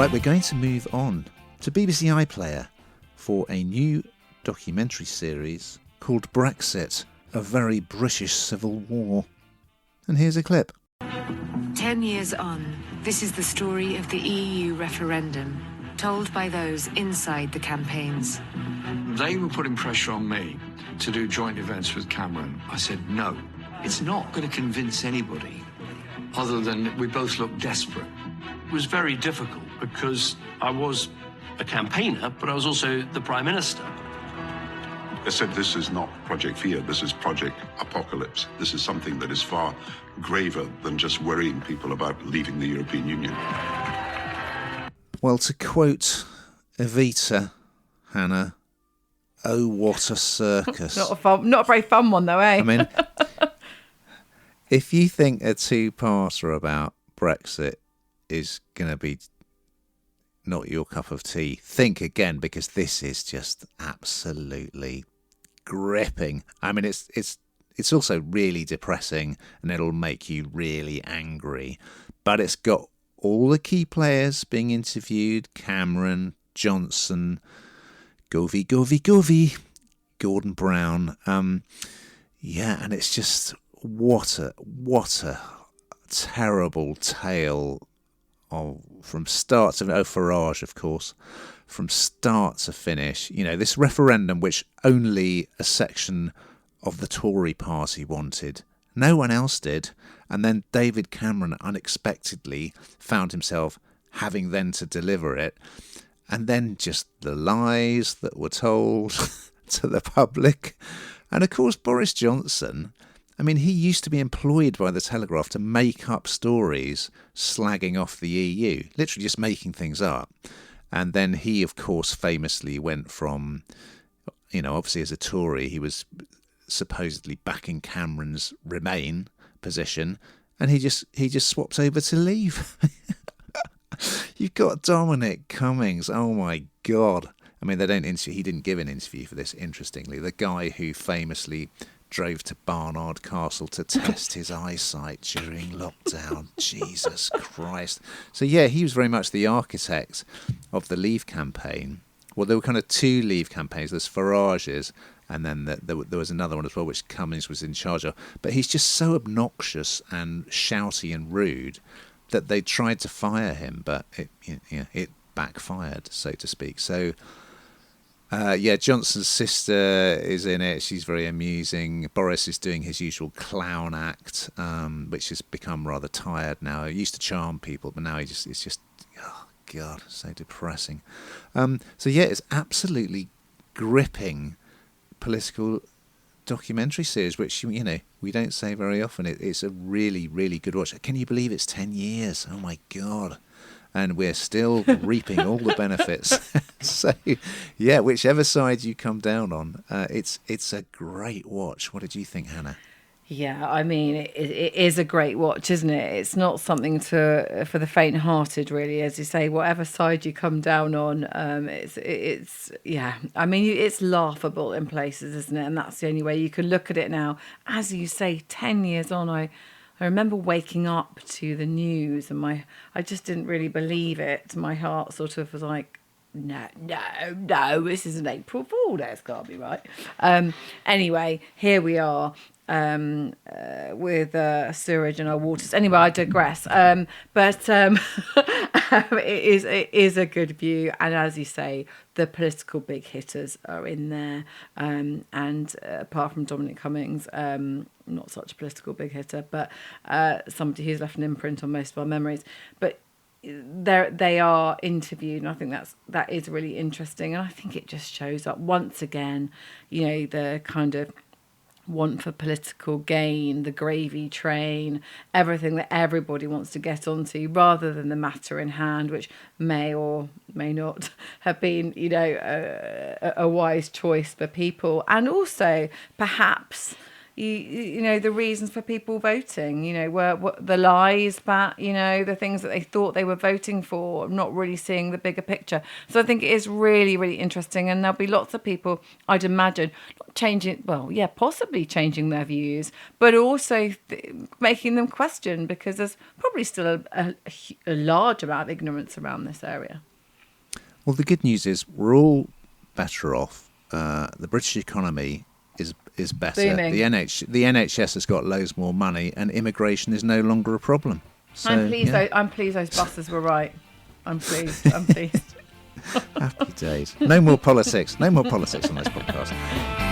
Right, we're going to move on to BBC iPlayer for a new documentary series called Brexit, a very British civil war. And here's a clip. 10 years on, this is the story of the EU referendum, told by those inside the campaigns. They were putting pressure on me to do joint events with Cameron. I said, no, it's not going to convince anybody other than we both look desperate. It was very difficult because I was a campaigner, but I was also the Prime Minister. I said, this is not Project Fear, this is Project Apocalypse. This is something that is far graver than just worrying people about leaving the European Union. Well, to quote Evita, Hannah, oh, what a circus. Not a very fun one, though, eh? I mean, if you think a two-parter about Brexit is going to be not your cup of tea, think again, because this is just absolutely gripping. I mean, it's also really depressing, and it'll make you really angry. But it's got all the key players being interviewed: Cameron, Johnson, Govey, Gordon Brown. Yeah, and it's just what a terrible tale from start to Farage, of course, from start to finish. You know, this referendum, which only a section of the Tory party wanted, no one else did. And then David Cameron unexpectedly found himself having then to deliver it. And then just the lies that were told to the public. And of course, Boris Johnson, I mean, he used to be employed by the Telegraph to make up stories slagging off the EU, literally just making things up. And then he, of course, famously went from, you know, obviously as a Tory, he was supposedly backing Cameron's Remain position, and he just swaps over to Leave. You've got Dominic Cummings. Oh my God. I mean, he didn't give an interview for this, interestingly. The guy who famously drove to Barnard Castle to test his eyesight during lockdown. Jesus Christ. So yeah, he was very much the architect of the Leave campaign. Well, there were kind of two Leave campaigns. There's Farage's, and then there was another one as well, which Cummings was in charge of. But he's just so obnoxious and shouty and rude that they tried to fire him, but it backfired, so to speak. So Johnson's sister is in it. She's very amusing. Boris is doing his usual clown act, which has become rather tired now. He used to charm people, but now it's just, oh God, so depressing. It's absolutely gripping political documentary series, which, you know, we don't say very often. It's a really, really good watch. Can you believe it's 10 years? Oh my God. And we're still reaping all the benefits. So, yeah, whichever side you come down on, it's a great watch. What did you think, Hannah? Yeah, I mean, it is a great watch, isn't it? It's not something for the faint-hearted, really. As you say, whatever side you come down on, it's yeah. I mean, it's laughable in places, isn't it? And that's the only way you can look at it now. As you say, 10 years on, I remember waking up to the news, and I just didn't really believe it. My heart sort of was like, no, this is an April Fool. That's got to be right. Anyway, here we are. With sewerage in our waters. Anyway, I digress. But it is a good view, and as you say, the political big hitters are in there. And apart from Dominic Cummings, not such a political big hitter, but somebody who's left an imprint on most of our memories. But they are interviewed, and I think that is really interesting. And I think it just shows up once again, you know, the kind of want for political gain, the gravy train, everything that everybody wants to get onto, rather than the matter in hand, which may or may not have been, you know, a wise choice for people. And also, perhaps, you know, the reasons for people voting, you know, were the lies that, you know, the things that they thought they were voting for, not really seeing the bigger picture. So I think it is really, really interesting. And there'll be lots of people, I'd imagine, possibly changing their views, but also making them question, because there's probably still a large amount of ignorance around this area. Well, the good news is we're all better off. The British economy is better. Booming. The NHS has got loads more money, and immigration is no longer a problem. So, I'm pleased. yeah. I'm pleased those buses were right. I'm pleased. I'm pleased. Happy days. No more politics. No more politics on this podcast.